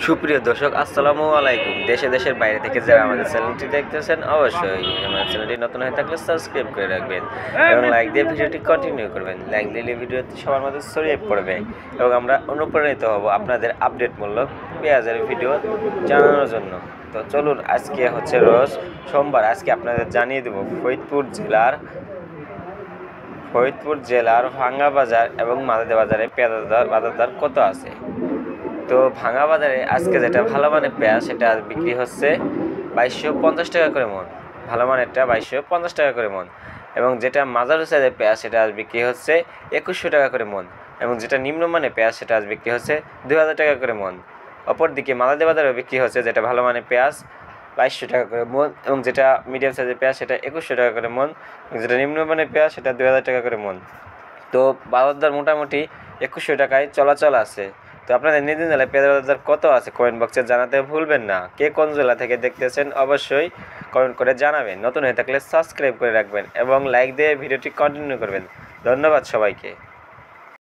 সুপ্রিয় দর্শক আসসালামু আলাইকুম। দেশে দেশের বাইরে থেকে যারা আমাদের চ্যানেলটি দেখতেছেন অবশ্যই আমাদের চ্যানেলটি নতুন হয়ে থাকলে সাবস্ক্রাইব করে রাখবেন এবং লাইক দিয়ে ভিডিওটি কন্টিনিউ করবেন। লাইক দিলে ভিডিওটি সবার মধ্যে ছড়িয়ে পড়বে এবং আমরা অনুপ্রাণিত হব আপনাদের আপডেটমূলক পেঁয়াজের ভিডিও জানানোর জন্য। তো চলুন, আজকে হচ্ছে রোজ সোমবার। আজকে আপনাদের জানিয়ে দেব ফরিদপুর জেলার ভাঙ্গা বাজার এবং মাদাদে বাজারে পেঁয়াজের বাজার দর কত আছে। তো ভাঙা বাজারে আজকে যেটা ভালো মানের পেঁয়াজ সেটা বিক্রি হচ্ছে 2250 টাকা করে মন। ভালো মানেরটা 2250 টাকা করে মন। এবং যেটা মাঝারি সাইজের পেঁয়াজ সেটা আজ বিক্রি হচ্ছে 2100 টাকা করে মন। এবং যেটা নিম্নমানের পেঁয়াজ সেটা আজ বিক্রি হচ্ছে 2000 টাকা করে মন। অপরদিকে মাদাদে বাজারেও বিক্রি হচ্ছে যেটা ভালো মানের পেঁয়াজ 2200 টাকা করে মন, এবং যেটা মিডিয়াম সাইজের পেঁয়াজ সেটা 2100 টাকা করে মন, এবং যেটা নিম্নমানের পেঁয়াজ সেটা 2000 টাকা করে মন। তো বাজার দর মোটামুটি 2100 টাকায় চলাচল আছে। তো আপনাদের নিজ জেলায় পেঁয়াজের বাজার কত আছে কমেন্ট বক্সে জানাতে ভুলবেন না। কে কোন জেলা থেকে দেখতেছেন অবশ্যই কমেন্ট করে জানাবেন। নতুন হয়ে থাকলে সাবস্ক্রাইব করে রাখবেন এবং লাইক দিয়ে ভিডিওটি কন্টিনিউ করবেন। ধন্যবাদ সবাইকে।